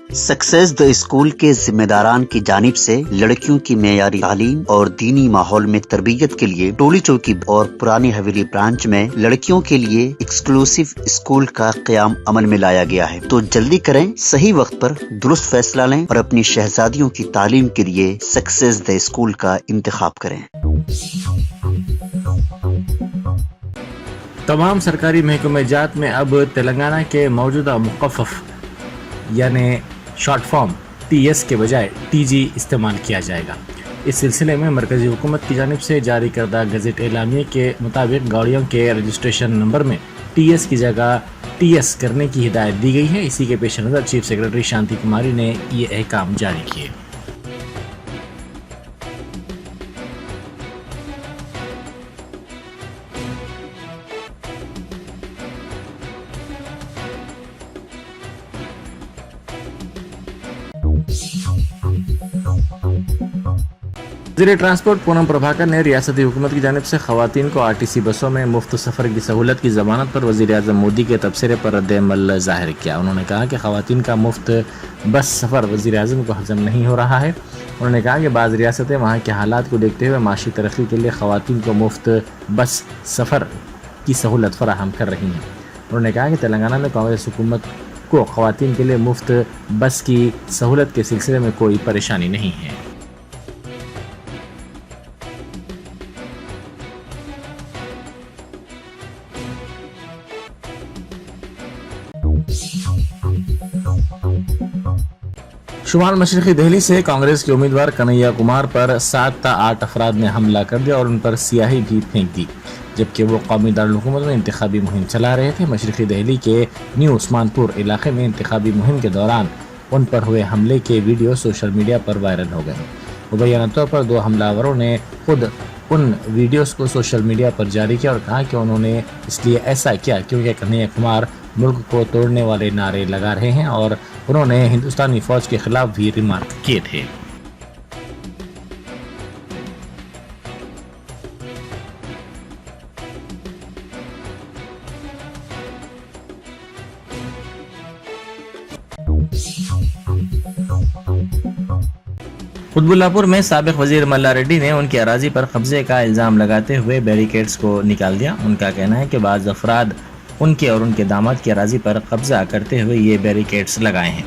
Success the school کے ذمہ داران کی جانب سے لڑکیوں کی معیاری تعلیم اور دینی ماحول میں تربیت کے لیے ٹولی چوکی اور پرانی حویلی برانچ میں لڑکیوں کے لیے ایکسکلوسیو اسکول کا قیام عمل میں لایا گیا ہے۔ تو جلدی کریں، صحیح وقت پر درست فیصلہ لیں اور اپنی شہزادیوں کی تعلیم کے لیے سکسیس دا اسکول کا انتخاب کریں۔ تمام سرکاری محکمہ جات میں اب تلنگانہ کے موجودہ مخفف یعنی شارٹ فارم ٹی ایس کے بجائے ٹی جی استعمال کیا جائے گا۔ اس سلسلے میں مرکزی حکومت کی جانب سے جاری کردہ گزٹ اعلامیے کے مطابق گاڑیوں کے رجسٹریشن نمبر میں ٹی ایس کی جگہ ٹی ایس کرنے کی ہدایت دی گئی ہے۔ اسی کے پیش نظر چیف سیکرٹری شانتی کماری نے یہ احکام جاری کیے۔ وزیر ٹرانسپورٹ پونم پربھاکر نے ریاستی حکومت کی جانب سے خواتین کو آر ٹی سی بسوں میں مفت سفر کی سہولت کی ضمانت پر وزیر اعظم مودی کے تبصرے پر رد عمل ظاہر کیا۔ انہوں نے کہا کہ خواتین کا مفت بس سفر وزیر اعظم کو ہضم نہیں ہو رہا ہے۔ انہوں نے کہا کہ بعض ریاستیں وہاں کے حالات کو دیکھتے ہوئے معاشی ترقی کے لیے خواتین کو مفت بس سفر کی سہولت فراہم کر رہی ہیں۔ انہوں نے کہا کہ تلنگانہ میں کانگریس حکومت کو خواتین کے لیے مفت بس کی سہولت کے سلسلے میں کوئی پریشانی نہیں ہے۔ شمال مشرقی دہلی سے کانگریس کے امیدوار کنہیا کمار پر 7 تا 8 افراد نے حملہ کر دیا اور ان پر سیاہی بھی پھینک دی، جبکہ وہ قومی دارالحکومت میں انتخابی مہم چلا رہے تھے۔ مشرقی دہلی کے نیو عثمان پور علاقے میں انتخابی مہم کے دوران ان پر ہوئے حملے کے ویڈیو سوشل میڈیا پر وائرل ہو گئے۔ مبینہ طور پر 2 حملہ آوروں نے خود ان ویڈیوز کو سوشل میڈیا پر جاری کیا اور کہا کہ انہوں نے اس لیے ایسا کیا کیونکہ کنہیا کمار ملک کو توڑنے والے نعرے لگا رہے ہیں، اور انہوں نے ہندوستانی فوج کے خلاف بھی ریمارک کیے تھے۔ قطب اللہ پور میں سابق وزیر ملا ریڈی نے ان کی اراضی پر قبضے کا الزام لگاتے ہوئے بیریکیڈز کو نکال دیا۔ ان کا کہنا ہے کہ بعض افراد ان کے اور ان کے داماد کی اراضی پر قبضہ کرتے ہوئے یہ بیریکیڈز لگائے ہیں۔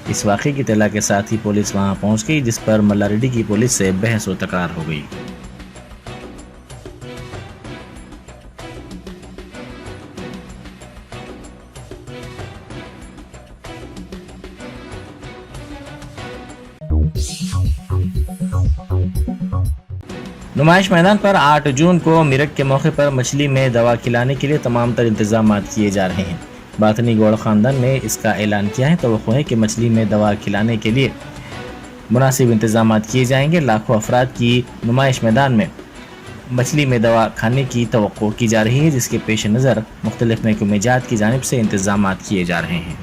اس واقعے کی اطلاع کے ساتھ ہی پولیس وہاں پہنچ گئی، جس پر ملا ریڈی کی پولیس سے بحث و تکرار ہو گئی۔ نمائش میدان پر 8 جون کو میرک کے موقع پر مچھلی میں دوا کھلانے کے لیے تمام تر انتظامات کیے جا رہے ہیں۔ باطنی گوڑ خاندان نے اس کا اعلان کیا ہے۔ توقع ہے کہ مچھلی میں دوا کھلانے کے لیے مناسب انتظامات کیے جائیں گے۔ لاکھوں افراد کی نمائش میدان میں مچھلی میں دوا کھانے کی توقع کی جا رہی ہے، جس کے پیش نظر مختلف محکمہ جات کی جانب سے انتظامات کیے جا رہے ہیں۔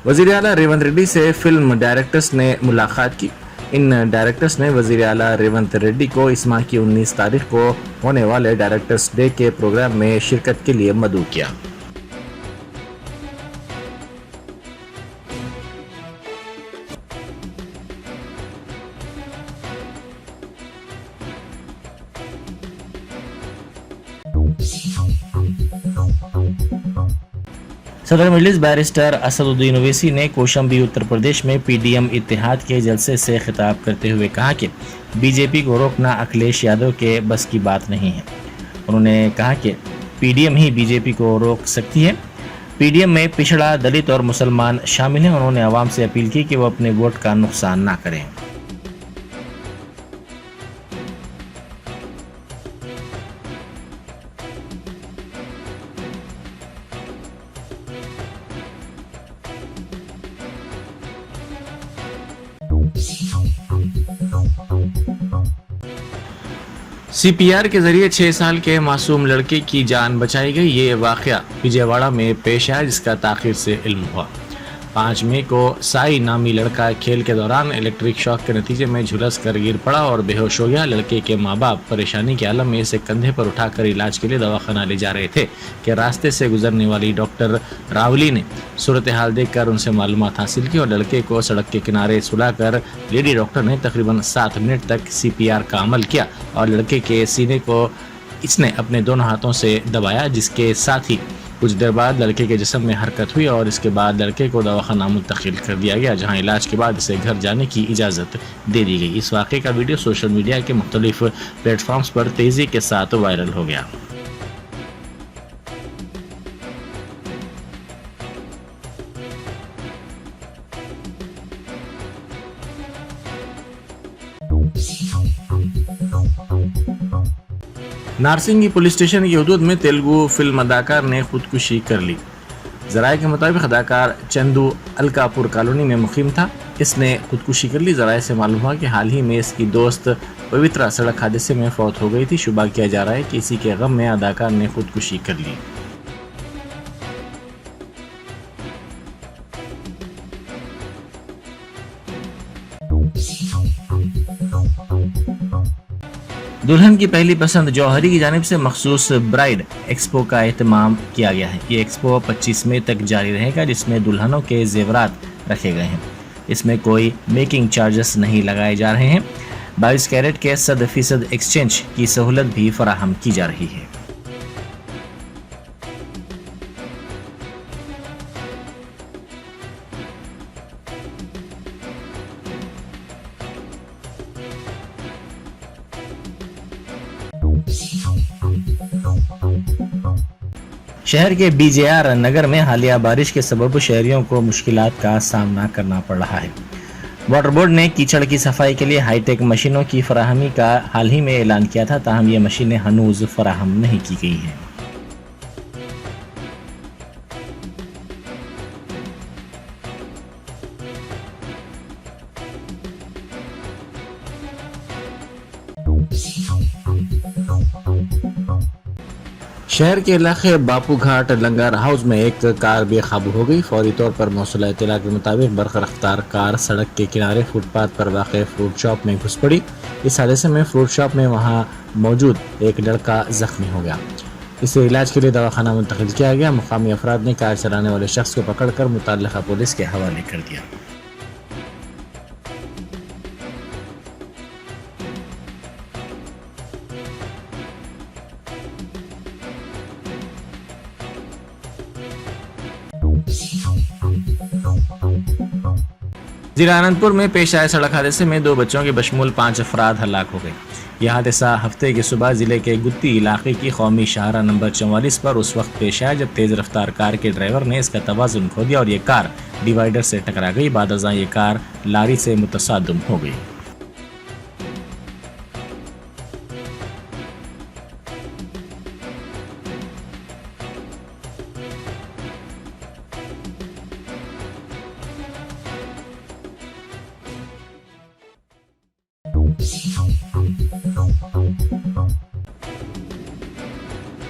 وزیر اعلیٰ ریونت ریڈی سے فلم ڈائریکٹرز نے ملاقات کی۔ ان ڈائریکٹرز نے وزیر اعلیٰ ریونت ریڈی کو اس ماہ کی 19 تاریخ کو ہونے والے ڈائریکٹرز ڈے کے پروگرام میں شرکت کے لیے مدعو کیا۔ صدر مجلس بیرسٹر اسد الدین اویسی نے کوشمبی اتر پردیش میں پی ڈی ایم اتحاد کے جلسے سے خطاب کرتے ہوئے کہا کہ بی جے پی کو روکنا اکھلیش یادو کے بس کی بات نہیں ہے۔ انہوں نے کہا کہ پی ڈی ایم ہی بی جے پی کو روک سکتی ہے۔ پی ڈی ایم میں پچھڑا، دلت اور مسلمان شامل ہیں۔ انہوں نے عوام سے اپیل کی کہ وہ اپنے ووٹ کا نقصان نہ کریں۔ سی پی آر کے ذریعے 6 سال کے معصوم لڑکے کی جان بچائی گئی۔ یہ واقعہ وجے واڑہ میں پیش آیا، جس کا تاخیر سے علم ہوا۔ 5 मई को साई नामी लड़का खेल के दौरान इलेक्ट्रिक शॉक के नतीजे में झुलस कर गिर पड़ा और बेहोश हो गया। लड़के के माँ बाप परेशानी के आलम में इसे कंधे पर उठाकर इलाज के लिए दवाखाना ले जा रहे थे कि रास्ते से गुजरने वाली डॉक्टर रावली ने सूरत हाल देखकर उनसे मालूमात हासिल की और लड़के को सड़क के किनारे सुलाकर लेडी डॉक्टर ने तकरीबन 7 मिनट तक CPR का अमल किया और लड़के के सीने को इसने अपने दोनों हाथों से दबाया, जिसके साथ ही कुछ देर बाद लड़के के जिस्म में हरकत हुई और इसके बाद लड़के को दवाखाना मुंतकिल कर दिया गया, जहां इलाज के बाद इसे घर जाने की इजाज़त दे दी गई। इस वाक़े का वीडियो सोशल मीडिया के मुख्तलिफ प्लेटफॉर्म्स पर तेज़ी के साथ वायरल हो गया। नारसिंगी पुलिस स्टेशन की हदूद में तेलुगु फिल्म अदाकार ने खुदकुशी कर ली। ज़राए के मुताबिक अदाकार चंदू अलकापुर कॉलोनी में मुकीम था। इसने खुदकुशी कर ली। ज़राए से मालूम हुआ कि हाल ही में इसकी दोस्त पवित्रा सड़क हादसे में फौत हो गई थी। शुबा किया जा रहा है कि इसी के गम में अदाकार ने खुदकुशी कर ली। दुल्हन की पहली पसंद जौहरी की जानिब से मखसूस ब्राइड एक्सपो का एहतमाम किया गया है। ये एक्सपो 25 मई तक जारी रहेगा, जिसमें दुल्हनों के जेवरात रखे गए हैं। इसमें कोई मेकिंग चार्जेस नहीं लगाए जा रहे हैं। 22 कैरेट के 100% एक्सचेंज की सहूलत भी फराहम की जा रही है। शहर के BJR नगर में हालिया बारिश के सबब शहरियों को मुश्किलात का सामना करना पड़ रहा है। वाटर बोर्ड ने कीचड़ की सफाई के लिए हाईटेक मशीनों की फराहमी का हाल ही में ऐलान किया था, ताहम ये मशीनें हनूज फराहम नहीं की गई हैं। शहर के इलाके बापू घाट लंगर हाउस में एक कार बेकाबू हो गई। फौरी तौर पर मौसूला इत्तला के मुताबिक बरक़ रफ्तार कार सड़क के किनारे फुटपाथ पर वाक़ फ्रूट शॉप में घुस पड़ी। इस हादसे में फ्रूट शॉप में वहां मौजूद एक लड़का जख्मी हो गया। इसे इलाज के लिए दवाखाना मुंतकिल किया गया। मुकामी अफराद ने कार चलाने वाले शख्स को पकड़कर मुतल्लिक़ा पुलिस के हवाले कर दिया। जिला आनंदपुर में पेश आए सड़क हादसे में 2 बच्चों के बशमूल 5 अफराद हलाक हो गए। यह हादसा हफ्ते की सुबह जिले के गुत्ती इलाके की कौमी शाहरा नंबर 44 पर उस वक्त पेश आया जब तेज रफ्तार कार के ड्राइवर ने इसका तवाज़ुन खो दिया और ये कार डिवाइडर से टकरा गई। बाद अज़ां ये कार लारी से मुतसादम हो गई।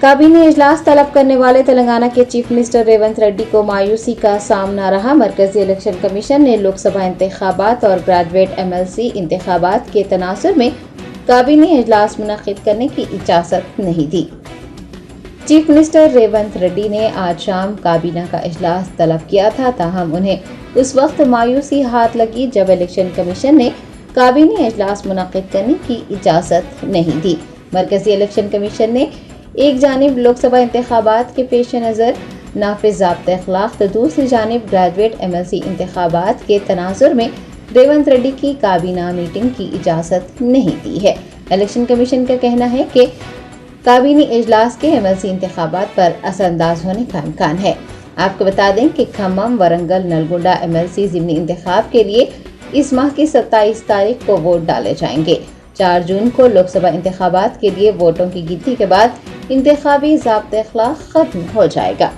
काबीना इजलास तलब करने वाले तेलंगाना के चीफ मिनिस्टर रेवंत रेड्डी को मायूसी का सामना रहा। मरकजी इलेक्शन कमीशन ने लोकसभा इंतखाबात और ग्रेजुएट MLC इंतखाबात के तनासुर में काबीना इजलास मुनक्किद करने की इजाज़त नहीं दी। चीफ मिनिस्टर रेवंत रेड्डी ने आज शाम काबीना का इजलास तलब किया था, ताहम उन्हें उस वक्त मायूसी हाथ लगी जब इलेक्शन कमीशन ने काबीना इजलास मुनक्किद करने की इजाज़त नहीं दी। मरकजी इलेक्शन कमीशन ने एक जानिब लोकसभा इंतखाबात के पेश नज़र नाफिज ज़ाब्ता अखलाक तो दूसरी जानिब ग्रेजुएट MLC इंतखाबात के तनाजुर में रेवंत रेड्डी की काबीना मीटिंग की इजाज़त नहीं दी है। इलेक्शन कमीशन का कहना है कि काबीनी इजलास के MLC इंतखाबात पर असरअंदाज होने का इम्कान है। आपको बता दें कि खम्मम, वरंगल, नलगुंडा MLC ज़िमनी इंतखाब के लिए इस माह की 27 तारीख को वोट डाले जाएंगे। 4 जून को लोकसभा इंतखाबात के लिए वोटों की गिनती के बाद इंतखाबी ज़ाब्ता अखलाक खत्म हो जाएगा।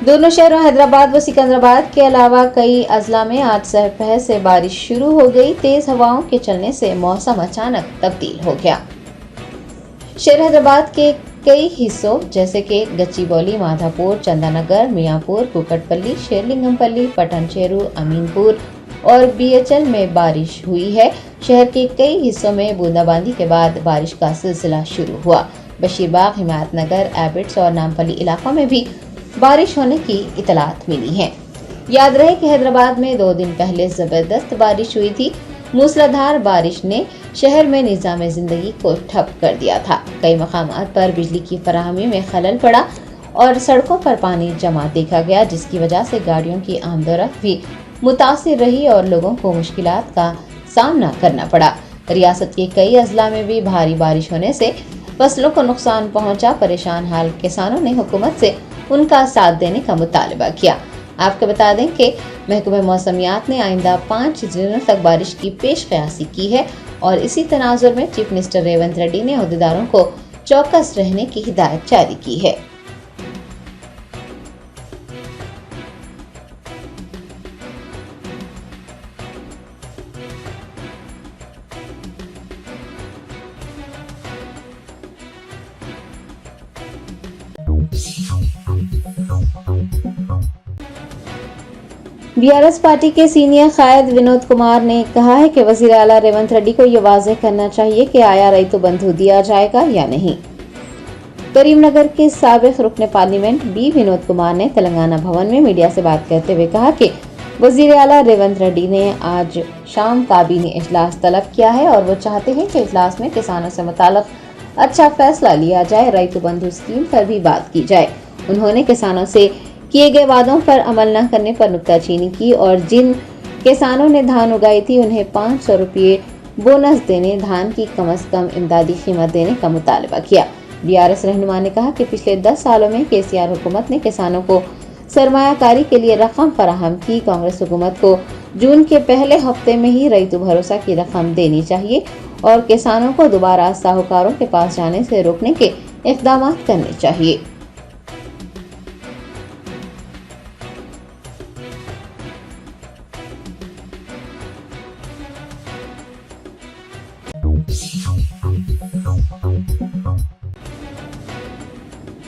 دونوں شہروں حیدرآباد و سکندرآباد کے علاوہ کئی اضلاع میں آج صبح سے بارش شروع ہو گئی۔ تیز ہواؤں کے چلنے سے موسم اچانک تبدیل ہو گیا۔ شہر حیدرآباد کے کئی حصوں جیسے کہ گچی بولی، مادھا پور، چندہ نگر، میاں پور، کوکٹ پلی، شیرلنگم پلی، پٹن چیرو، امین پور اور بی ایچ ایل میں بارش ہوئی ہے۔ شہر کے کئی حصوں میں بوندا باندی کے بعد بارش کا سلسلہ شروع ہوا۔ بشیر باغ، حمایت نگر، ایبٹس اور نامپلی علاقوں میں بھی بارش ہونے کی اطلاعات ملی ہیں۔ یاد رہے کہ حیدرآباد میں 2 دن پہلے زبردست بارش ہوئی تھی۔ موسلادھار بارش نے شہر میں نظام زندگی کو ٹھپ کر دیا تھا۔ کئی مقامات پر بجلی کی فراہمی میں خلل پڑا اور سڑکوں پر پانی جمع دیکھا گیا، جس کی وجہ سے گاڑیوں کی آمد و رفت بھی متاثر رہی اور لوگوں کو مشکلات کا سامنا کرنا پڑا۔ ریاست کے کئی اضلاع میں بھی بھاری بارش ہونے سے فصلوں کو نقصان پہنچا۔ پریشان حال کسانوں نے حکومت سے ان کا ساتھ دینے کا مطالبہ کیا۔ آپ کو بتا دیں کہ محکمہ موسمیات نے آئندہ 5 دنوں تک بارش کی پیش قیاسی کی ہے اور اسی تناظر میں چیف منسٹر ریونت ریڈی نے عہدیداروں کو چوکس رہنے کی ہدایت جاری کی ہے۔ بی آر ایس پارٹی کے سینئر قائد ونود کمار نے کہا ہے کہ وزیر اعلیٰ ریونت ریڈی کو یہ واضح کرنا چاہیے کہ آیا ریتو بندھو دیا جائے گا یا نہیں۔ کریم نگر کے سابق رکن پارلیمنٹ بی ونود کمار نے تلنگانہ بھون میں میڈیا سے بات کرتے ہوئے کہا کہ وزیر اعلیٰ ریونت ریڈی نے آج شام کابینی اجلاس طلب کیا ہے اور وہ چاہتے ہیں کہ اجلاس میں کسانوں سے متعلق اچھا فیصلہ لیا جائے۔ ریتو بندھو اسکیم پر بھی بات کی جائے۔ انہوں نے کسانوں سے کیے گئے وعدوں پر عمل نہ کرنے پر نکتہ چینی کی اور جن کسانوں نے دھان اگائی تھی انہیں 500 روپے بونس دینے، دھان کی کم از کم امدادی قیمت دینے کا مطالبہ کیا۔ بی آر ایس رہنما نے کہا کہ پچھلے 10 سالوں میں کے سی آر حکومت نے کسانوں کو سرمایہ کاری کے لیے رقم فراہم کی۔ کانگریس حکومت کو جون کے پہلے ہفتے میں ہی ریتو بھروسہ کی رقم دینی چاہیے اور کسانوں کو دوبارہ ساہوکاروں کے پاس جانے سے روکنے کے اقدامات کرنے چاہیے۔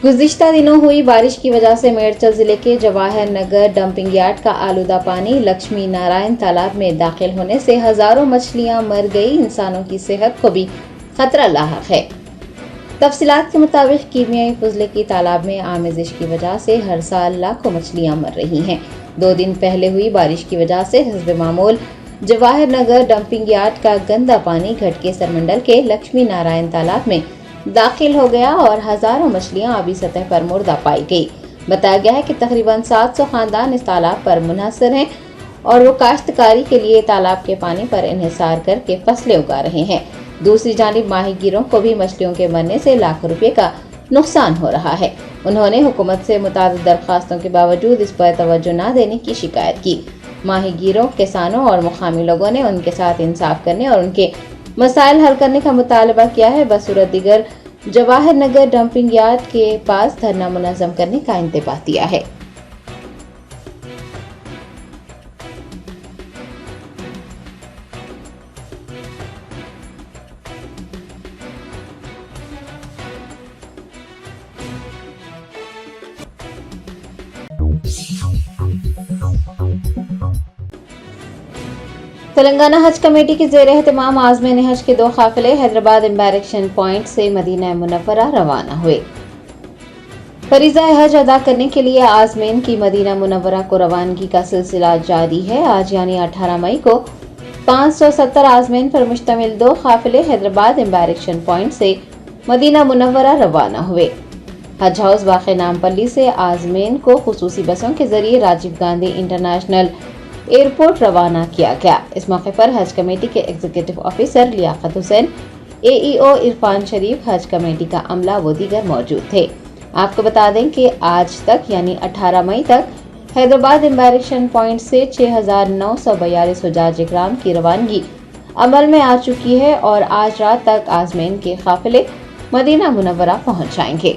گزشتہ دنوں ہوئی بارش کی وجہ سے میرچل ضلع کے جواہر نگر ڈمپنگ یارڈ کا آلودہ پانی لکشمی نارائن تالاب میں داخل ہونے سے ہزاروں مچھلیاں مر گئی۔ انسانوں کی صحت کو بھی خطرہ لاحق ہے۔ تفصیلات کے مطابق کیمیائی فضلے کی تالاب میں آمیزش کی وجہ سے ہر سال لاکھوں مچھلیاں مر رہی ہیں۔ 2 دن پہلے ہوئی بارش کی وجہ سے حسب معمول جواہر نگر ڈمپنگ یارڈ کا گندا پانی گھٹکے سرمنڈل کے لکشمی نارائن تالاب میں داخل ہو گیا اور ہزاروں مچھلیاں آبی سطح پر مردہ پائی گئی۔ بتایا گیا ہے کہ تقریباً 700 خاندان اس تالاب پر منحصر ہیں اور وہ کاشتکاری کے لیے تالاب کے پانی پر انحصار کر کے فصلیں اگا رہے ہیں۔ دوسری جانب ماہی گیروں کو بھی مچھلیوں کے مرنے سے لاکھوں روپے کا نقصان ہو رہا ہے۔ انہوں نے حکومت سے متعدد درخواستوں کے باوجود اس پر توجہ نہ دینے کی شکایت کی۔ ماہی گیروں، کسانوں اور مقامی لوگوں نے ان کے ساتھ انصاف کرنے اور ان کے مسائل حل کرنے کا مطالبہ کیا ہے۔ بصورت دیگر جواہر نگر ڈمپنگ یارڈ کے پاس دھرنا منظم کرنے کا انتباہ دیا ہے۔ تلنگانہ حج کمیٹی کے زیر اہتمام عازمین حج کے 2 قافلے حیدرآباد امبارکشن پوائنٹ سے مدینہ منورہ روانہ ہوئے۔ فریضہ حج ادا کرنے کے لیے عازمین کی مدینہ منورہ کو روانگی کا سلسلہ جاری ہے۔ آج یعنی 18 مئی کو 570 عازمین پر مشتمل 2 قافلے حیدرآباد امبارکشن پوائنٹ سے مدینہ منورہ روانہ ہوئے۔ حج ہاؤس واقع نامپلی سے عازمین کو خصوصی بسوں کے ذریعے راجیو گاندھی انٹرنیشنل ایئرپورٹ روانہ کیا گیا۔ اس موقع پر حج کمیٹی کے ایگزیکٹو آفیسر لیاقت حسین، اے ای او عرفان شریف، حج کمیٹی کا عملہ و دیگر موجود تھے۔ آپ کو بتا دیں کہ آج تک یعنی 18 مئی تک حیدرآباد امبارکشن پوائنٹ سے 6942 حجاج اکرام کی روانگی عمل میں آ چکی ہے اور آج رات تک عازمین کے قافلے مدینہ منورہ پہنچ جائیں گے۔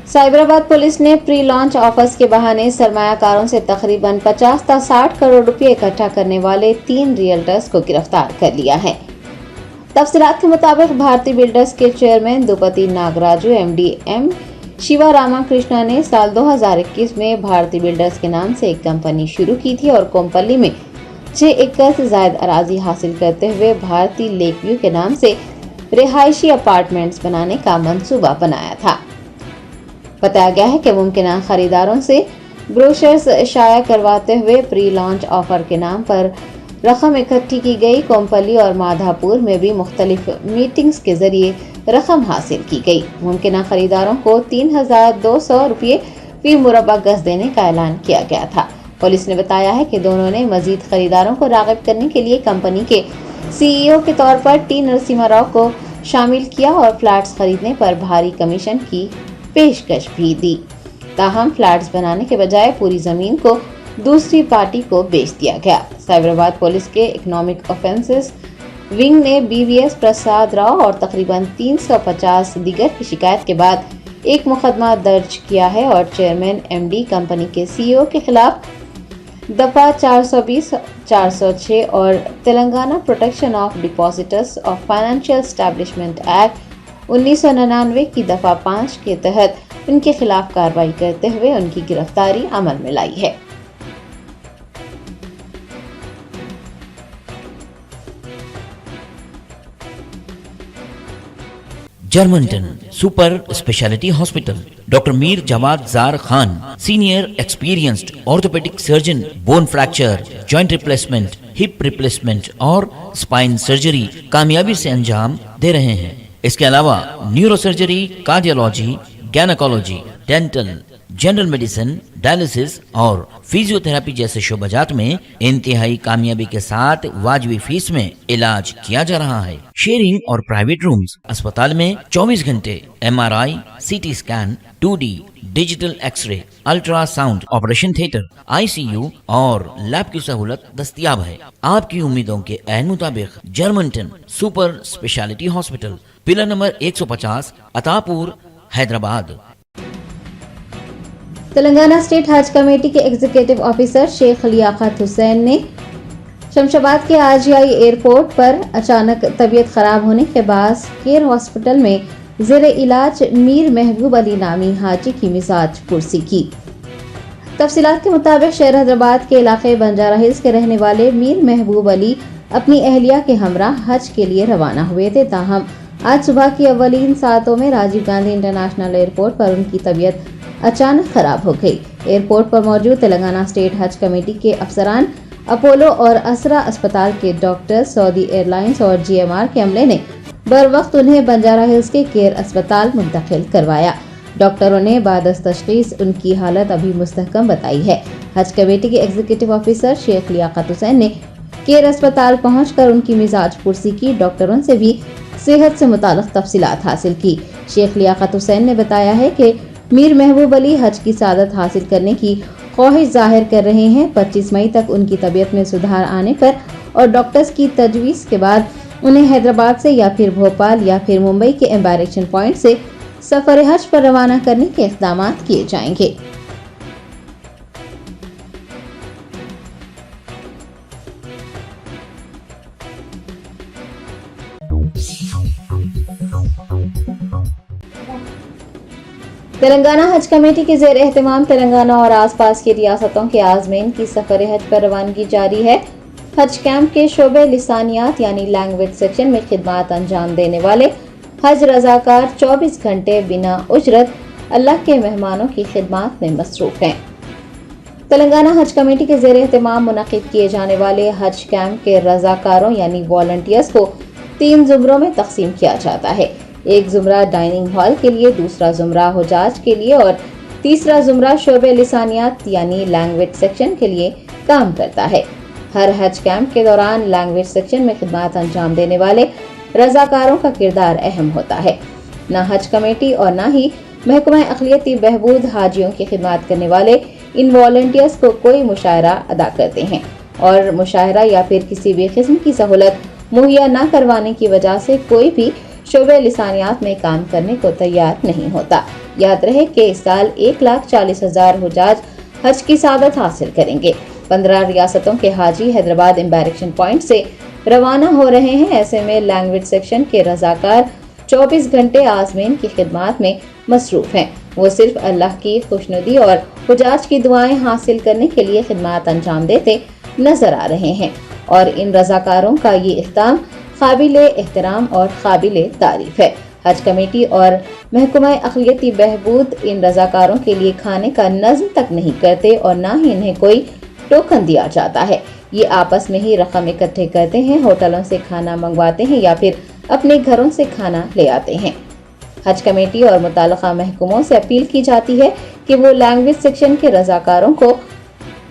साइबराबाद पुलिस ने प्री लॉन्च ऑफर्स के बहाने सरमायाकारों से तकरीबन 50 से 60 करोड़ रुपए इकट्ठा करने वाले 3 रियल्टर्स को गिरफ्तार कर लिया है। तफसीलात के मुताबिक भारतीय बिल्डर्स के chairman Dupati Nagaraju MD M Shiva Ramakrishna ने साल 2021 में भारतीय बिल्डर्स के नाम से एक कंपनी शुरू की थी और कोम्पल्ली में 6 एकड़ से ज्यादा अराजी हासिल करते हुए भारतीय लेक व्यू के नाम से रिहायशी अपार्टमेंट्स बनाने का मंसूबा बनाया था। बताया गया है कि मुमकिन खरीदारों से ब्रोशर्स शाया करवाते हुए प्री लॉन्च ऑफर के नाम पर रकम इकट्ठी की गई। कोम्पल्ली और माधापुर में भी मुख्तलिफ मीटिंग्स के जरिए रकम हासिल की गई। मुमकिन खरीदारों को 3,200 रुपये फी मुरबा गज देने का ऐलान किया गया था। पुलिस ने बताया है कि दोनों ने मजीद खरीदारों को राग़िब करने के लिए कंपनी के सीईओ के तौर पर टी नरसिम्हा राव को शामिल किया और फ्लैट्स खरीदने पर भारी कमीशन की पेशकश भी दी। ताहम फ्लैट्स बनाने के बजाय पूरी जमीन को दूसरी पार्टी को बेच दिया गया। साइबराबाद पुलिस के इकोनॉमिक ऑफेंसेस विंग ने बीवीएस प्रसाद राव और तकरीबन 350 दीगर की शिकायत के बाद एक मुकदमा दर्ज किया है और चेयरमैन एमडी कंपनी के सीईओ के खिलाफ दफा 420, 406 और Telangana protection of depositors of financial establishment act 1999 की दफा 5 के तहत उनके खिलाफ कार्रवाई करते हुए उनकी गिरफ्तारी अमल में लाई है। Germanten super speciality hospital, doctor Mir Jawad Jar Khan, senior experienced orthopaedic surgeon, bone fracture, joint replacement, hip replacement और स्पाइन सर्जरी कामयाबी से अंजाम दे रहे हैं। इसके अलावा neuro surgery, cardiology, gynaecology, dental, general medicine, dialysis और फिजियोथेरेपी जैसे शोबाजात में इंतहाई कामयाबी के साथ वाजिबी फीस में इलाज किया जा रहा है। शेयरिंग और प्राइवेट रूम्स, अस्पताल में 24 घंटे MRI, CT scan, 2D digital X ray, ultrasound, operation theatre, ICU और लैब की सहूलत दस्तयाब है। आपकी उम्मीदों के ऐन मुताबिक Germanten super speciality hospital, pillar number 150, Attapur, Hyderabad. Telangana state Haj committee के एग्जीक्यूटिव ऑफिसर शेख लियाकत हुसैन ने शमशाबाद के आरजीआई एयरपोर्ट पर अचानक तबीयत खराब होने के बाद केयर हॉस्पिटल में ज़ेरे इलाज मीर महबूब अली नामी हाजी की मिजाज पुरसी की। तफसीलात के मुताबिक शहर हैदराबाद के इलाके बंजारा हिल्स के रहने वाले मीर महबूब अली अपनी अहलिया के हमरा हज के लिए रवाना हुए थे। ताहम आज सुबह की अव्वलीन सातों में राजीव गांधी इंटरनेशनल एयरपोर्ट पर उनकी तबीयत अचानक खराब हो गई। एयरपोर्ट पर मौजूद तेलंगाना स्टेट हज कमेटी के अफसरान, अपोलो और असरा अस्पताल के डॉक्टर, सऊदी एयरलाइंस और जीएमआर के अमले ने बर वक्त उन्हें बंजारा हिल्स के केयर अस्पताल मुंतकिल करवाया। डॉक्टरों ने बाद तशखीस उनकी हालत अभी मुस्तहकम बताई है। हज कमेटी के एग्जीक्यूटिव ऑफिसर शेख लियाकत हुसैन ने केयर अस्पताल पहुंचकर उनकी मिजाज पुरसी की। डॉक्टरों से भी सेहत से मुताल्लिक तफसीलात हासिल की। शेख लियाकत हुसैन ने बताया है कि मीर महबूब अली हज की सादत हासिल करने की ख्वाहिश जाहिर कर रहे हैं। 25 मई तक उनकी तबीयत में सुधार आने पर और डॉक्टर्स की तजवीज़ के बाद उन्हें हैदराबाद से या फिर भोपाल या फिर मुंबई के एम्बारेक्शन पॉइंट से सफर हज पर रवाना करने के इक़दाम किए जाएंगे। तेलंगाना हज कमेटी के ज़ेर एहतमाम तेलंगाना और आसपास की रियासतों के आज़मीन की सफर हज पर रवानगी जारी है। हज कैंप के शोबे लिसानियात यानी लैंग्वेज सेक्शन में खिदमात अंजाम देने वाले हज रजाकार 24 घंटे बिना उजरत अल्लाह के मेहमानों की खिदमत में मसरूफ हैं। तेलंगाना हज कमेटी के ज़ेर एहतमाम मुनक़िद किए जाने वाले हज कैंप के रजाकारों यानी वॉलंटियर्स को 3 ज़ुमरों में तकसीम किया जाता है। एक ज़ुमरा डाइनिंग हॉल के लिए, दूसरा ज़ुमरा हुजाज के लिए और तीसरा ज़ुमरा शोबे लिसानियात यानी लैंग्वेज सेक्शन के लिए काम करता है। हर हज कैंप के दौरान लैंग्वेज सेक्शन में खिदमत अंजाम देने वाले रजाकारों का किरदार अहम होता है। न हज कमेटी और न ही महकमा अक़लियती बहबूद हाजियों की खिदमत करने वाले इन वॉलंटियर्स को कोई मुशायरा अदा करते हैं और मुशायरा या फिर किसी भी किस्म की सहूलत मुहैया न करवाने की वजह से कोई भी शोबे लिसानियात में काम करने को तैयार नहीं होता। याद रहे कि इस साल 1,40,000 हुजाज हज की सादत हासिल करेंगे। 15 रियासतों के हाजी हैदराबाद एम्बारेक्शन पॉइंट से रवाना हो रहे हैं। ऐसे में लैंग्वेज सेक्शन के रजाकार 24 घंटे आज़मीन की खिदमत में मसरूफ हैं। वो सिर्फ अल्लाह की खुशनुदी और हुजाज की दुआएं हासिल करने के लिए खिदमत अंजाम देते नजर आ रहे हैं और इन रजाकारों का ये इक़दाम काबिल एहतराम और काबिल तारीफ है। हज कमेटी और महकमा अक़लियती बहबूद इन रजाकारों के लिए खाने का नज़्म तक नहीं करते और न ही इन्हें कोई टोकन दिया जाता है। ये आपस में ही रकम इकट्ठे करते हैं, होटलों से खाना मंगवाते हैं या फिर अपने घरों से खाना ले आते हैं। हज कमेटी और मुताल्लिका महकमों से अपील की जाती है कि वो लैंग्वेज सेक्शन के रजाकारों को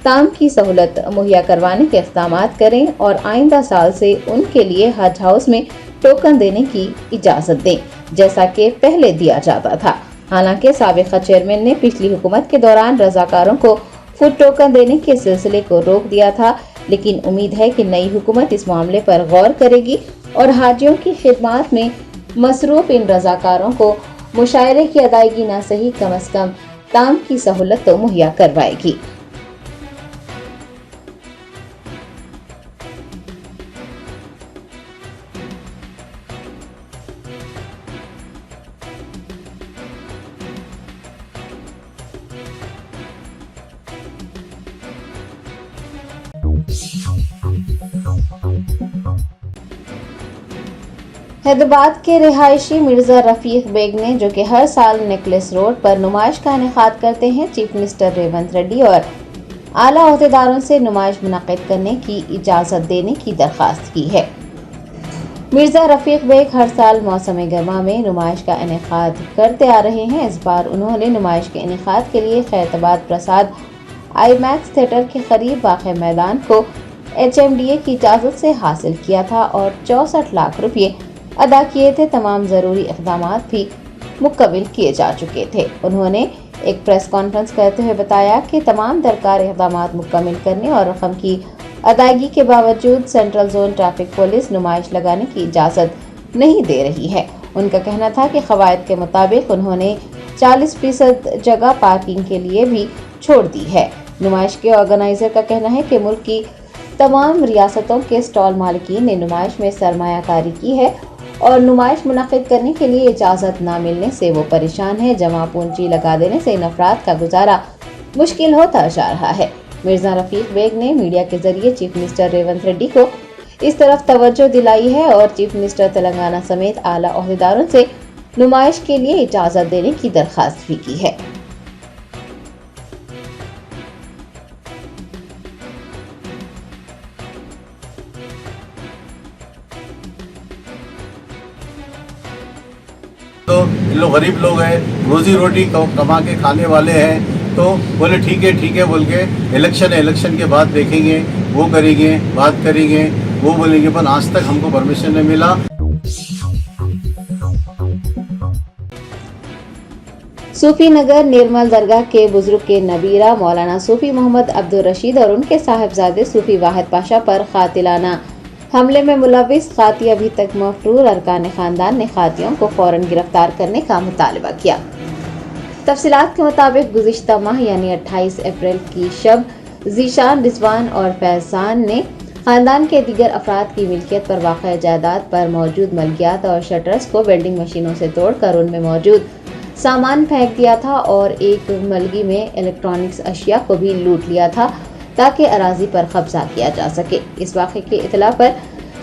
ताम की सहूलत मुहैया करवाने के इक़दाम करें और आइंदा साल से उनके लिए हज हाउस में टोकन देने की इजाज़त दें, जैसा कि पहले दिया जाता था। हालांकि साबिक़ा चेयरमैन ने पिछली हुकूमत के दौरान रजाकारों को फूड टोकन देने के सिलसिले को रोक दिया था, लेकिन उम्मीद है कि नई हुकूमत इस मामले पर गौर करेगी और हाजियों की खिदमत में मसरूफ इन रजाकारों को मुशायरे की अदायगी न सही कम अज़ कम ताम की सहूलत तो मुहैया करवाएगी। हैदराबाद के रिहायशी मिर्जा रफीक बेग ने, जो कि हर साल नेकलेस रोड पर नुमाइश का इनेकाद करते हैं, चीफ मिनिस्टर रेवंत रेड्डी और आला ओहदेदारों से नुमाइश मुनक्किद करने की इजाज़त देने की दरख्वास्त की है। मिर्जा रफीक बेग हर साल मौसम गर्मा में नुमाइश का इनेकाद करते आ रहे हैं। इस बार उन्होंने नुमाइश के इनेकाद के लिए खैरताबाद प्रसाद आईमैक्स थिएटर के करीब वाक़े मैदान को HMDA की इजाज़त से हासिल किया था और 64 लाख रुपये अदा किए थे। तमाम ज़रूरी इक़दामात भी मुकम्मल किए जा चुके थे। उन्होंने एक प्रेस कॉन्फ्रेंस करते हुए बताया कि तमाम दरकार इक़दामात मुकम्मल करने और रकम की अदायगी के बावजूद सेंट्रल जोन ट्रैफिक पुलिस नुमाइश लगाने की इजाज़त नहीं दे रही है। उनका कहना था कि क़वायद के मुताबिक उन्होंने 40% जगह पार्किंग के लिए भी छोड़ दी है। नुमाइश के ऑर्गेनाइज़र का कहना है कि मुल्क की तमाम रियासतों के स्टॉल मालिकीन ने नुमाइश में सरमायाकारी की है और नुमाइश मुनक्किद करने के लिए इजाज़त न मिलने से वो परेशान है। जमा पूंजी लगा देने से इन अफराद का गुजारा मुश्किल होता जा रहा है। मिर्जा रफीक बेग ने मीडिया के जरिए चीफ मिनिस्टर रेवंत रेड्डी को इस तरफ तवज्जो दिलाई है और चीफ मिनिस्टर तेलंगाना समेत आला ओहदेदारों से नुमाइश के लिए इजाज़त देने की दरख्वास्त भी की है। तो इन लोग गरीब लोग हैं, रोजी रोटी कमा के खाने वाले हैं, तो बोले ठीक है बोल के इलेक्शन है, इलेक्शन के बाद देखेंगे, वो करेंगे, बात करेंगे, वो बोलेंगे, पर आज तक हमको परमिशन नहीं मिला। सूफी नगर निर्मल दरगाह के बुजुर्ग के नबीरा मौलाना सूफी मोहम्मद अब्दुल रशीद और उनके साहिबजादे सूफी वाहिद पाशा पर कातिलाना हमले में मुलविस खाती अभी तक मफरूर अरकान खानदान ने खातियों को फौरन गिरफ्तार करने का मुतालबा किया। तफसीलात के मुताबिक गुज़िश्ता माह यानी 28 अप्रैल की शब जीशान, रिजवान और फैजान ने खानदान के दीगर अफराद की मिल्कियत पर वाक़ जायदाद पर मौजूद मलकियात और शटर्स को वेल्डिंग मशीनों से तोड़कर उनमें मौजूद सामान फेंक दिया था और एक मलगी में इलेक्ट्रॉनिक्स अशिया को भी लूट लिया था ताकि अराजी पर कब्जा किया जा सके। इस वाक़े की इतला पर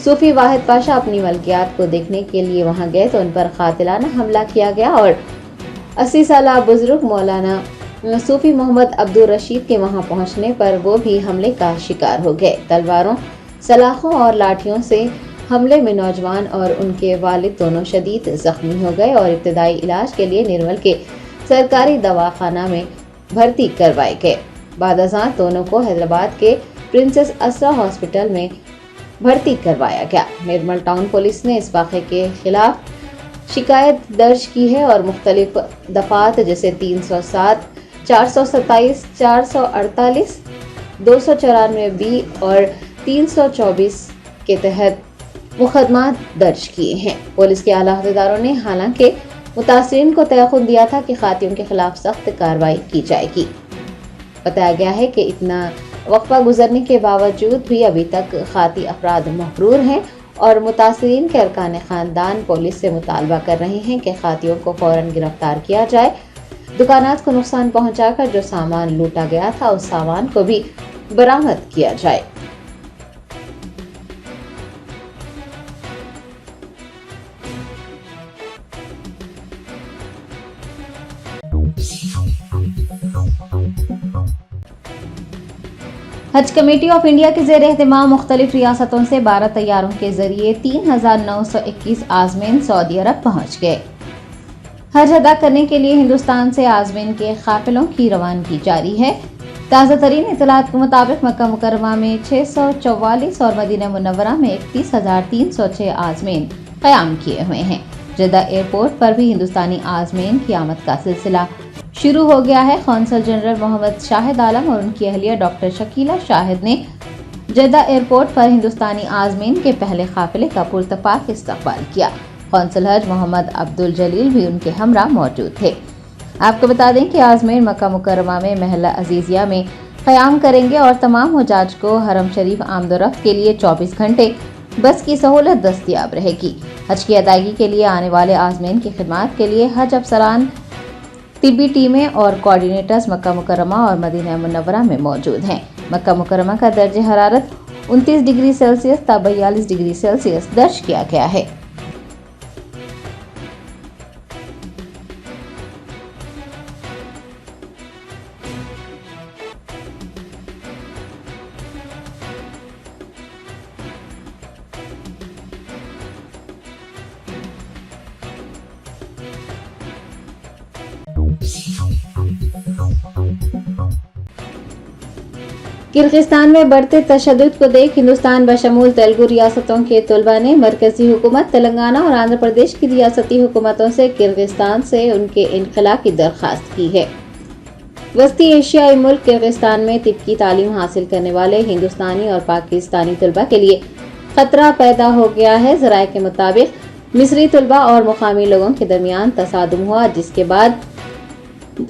सूफी वाहिद पाशा अपनी मलकियात को देखने के लिए वहां गए तो उन पर कातिलाना हमला किया गया और 80 साला बुजुर्ग मौलाना सूफी मोहम्मद अब्दुल रशीद के वहां पहुंचने पर वो भी हमले का शिकार हो गए। तलवारों, सलाखों और लाठियों से हमले में नौजवान और उनके वालिद दोनों शदीद जख्मी हो गए और इब्तदाई इलाज के लिए निर्मल के सरकारी दवाखाना में भर्ती करवाए गए। बादशाह दोनों को हैदराबाद के प्रिंसेस असरा हॉस्पिटल में भर्ती करवाया गया। निर्मल टाउन पुलिस ने इस वाक़े के खिलाफ शिकायत दर्ज की है और मुख्तलिफ दफात जैसे 307, 427, 448, 294 बी और 324 के तहत मुकदमात दर्ज किए हैं। पुलिस के आला अहदेदारों ने हालांकि मुतासरीन को तयक़ुन दिया था कि खातियों के खिलाफ सख्त कार्रवाई की जाएगी। बताया गया है कि इतना वक्फा गुजरने के बावजूद भी अभी तक खाती अफराद महरूर हैं और मुतासरीन के अरकान ख़ानदान पुलिस से मुतालबा कर रहे हैं कि खातियों को फ़ौरन गिरफ्तार किया जाए। दुकानात को नुकसान पहुंचाकर जो सामान लूटा गया था उस सामान को भी बरामद किया जाए। हज कमेटी ऑफ इंडिया के ज़ेर एहतमाम मुख्तलिफ रियासतों से 12 तैयारों के जरिए 3,921 आज़मीन सऊदी अरब पहुँच गए। हज अदा करने के लिए हिंदुस्तान से आज़मीन के काफिलों की रवानगी जारी है। ताज़ा तरीन इतलात के मुताबिक मक्का मुकर्रमा में 644 और मदीना मुनव्वरा में 31,306 आज़मीन क़याम किए हुए हैं। जद्दा एयरपोर्ट पर भी हिंदुस्तानी आज़मीन की आमद का सिलसिला शुरू हो गया है। कौंसल जनरल मोहम्मद शाहिद आलम और उनकी अहलिया डॉक्टर शकीला शाहिद ने जद्दा एयरपोर्ट पर हिंदुस्तानी आज़मीन के पहले काफिले का पुरतपाक इस्तकबाल किया। कौंसल हज मोहम्मद अब्दुल जलील भी उनके हमरा मौजूद थे। आपको बता दें कि आज़मीन मक्का मुकर्रमा में महल्ला अजीजिया में क़याम करेंगे और तमाम हुजाज को हरम शरीफ आमदोरफ्त के लिए 24 घंटे बस की सहूलत दस्तयाब रहेगी। हज की अदायगी के लिए आने वाले आज़मीन की खिदमत के लिए हज अफसरान, तिब्बी टीमें और कोऑर्डिनेटर्स मक्का मुकर्रमा और मदीना मुनव्वरा में मौजूद हैं। मक्का मुकर्रमा का दर्जे हरारत 29 डिग्री सेल्सियस ता 42 डिग्री सेल्सियस दर्ज किया गया है। किर्गिस्तान में बढ़ते तशद्दुद को देख हिंदुस्तान बशमूल तेलुगु रियासतों के तलबा ने मरकजी हुकूमत, तेलंगाना और आंध्र प्रदेश की रियासती हुकूमतों से किर्गिस्तान से उनके इनखला की दरख्वास्त की है। वस्ती एशियाई मुल्क किर्गिस्तान में तिब की तालीम हासिल करने वाले हिंदुस्तानी और पाकिस्तानी तलबा के लिए खतरा पैदा हो गया है। ज़राए के मुताबिक मिस्री तलबा और मुकामी लोगों के दरमियान तसादुम हुआ, जिसके बाद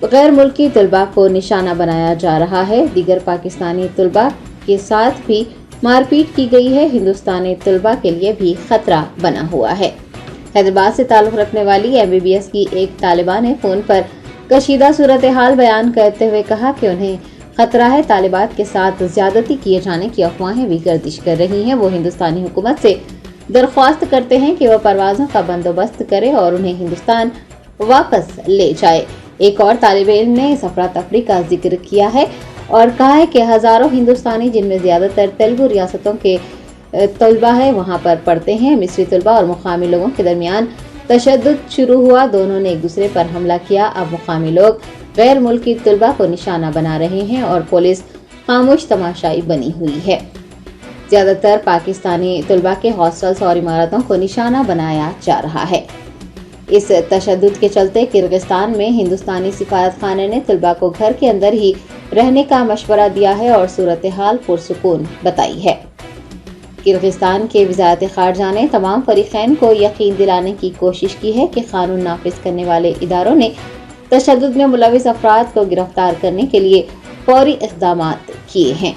गैर मुल्की तलबा को निशाना बनाया जा रहा है। दीगर पाकिस्तानी तलबा के साथ भी मारपीट की गई है। हिंदुस्तानी तलबा के लिए भी खतरा बना हुआ है। हैदराबाद से ताल्लुक़ रखने वाली MBBS की एक तालिबा ने फ़ोन पर कशीदा सूरत हाल बयान करते हुए कहा कि उन्हें खतरा है। तालिबात के साथ ज्यादती किए जाने की अफवाहें भी गर्दिश कर रही हैं। वो हिंदुस्तानी हुकूमत से दरख्वास्त करते हैं कि वह परवाज़ों का बंदोबस्त करे और उन्हें हिंदुस्तान वापस ले जाए। एक और तालिबे इल्म ने इस अफरा तफरी का जिक्र किया है और कहा है कि हज़ारों हिंदुस्तानी, जिनमें ज़्यादातर तेलुगु रियासतों के तलबा है, वहाँ पर पढ़ते हैं। मिस्री तलबा और मुकामी लोगों के दरमियान तशद्दुद शुरू हुआ। दोनों ने एक दूसरे पर हमला किया। अब मुकामी लोग गैर मुल्की तलबा को निशाना बना रहे हैं और पुलिस खामोश तमाशाई बनी हुई है। ज़्यादातर पाकिस्तानी तलबा के हॉस्टल्स और इमारतों को निशाना बनाया जा रहा है। इस तशद्दुद के चलते किर्गिस्तान में हिंदुस्तानी सिफारत खाने ने तलबा को घर के अंदर ही रहने का मशवरा दिया है और सूरत हाल पुरसुकून बताई है। किर्गिस्तान के वज़ारत ख़ारजा ने तमाम फरीक़ैन को यकीन दिलाने की कोशिश की है कि कानून नाफिज करने वाले इदारों ने तशद्दुद में मुलविस अफराद को गिरफ्तार करने के लिए फौरी इक़दाम किए हैं।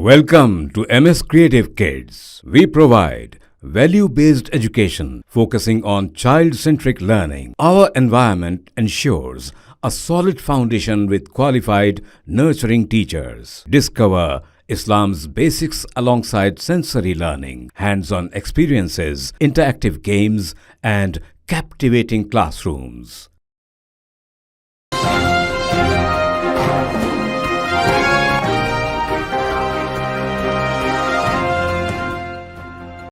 Welcome to MS Creative Kids. We provide value-based education focusing on child-centric learning. Our environment ensures a solid foundation with qualified, nurturing teachers. Discover Islam's basics alongside sensory learning, hands-on experiences, interactive games, and captivating classrooms.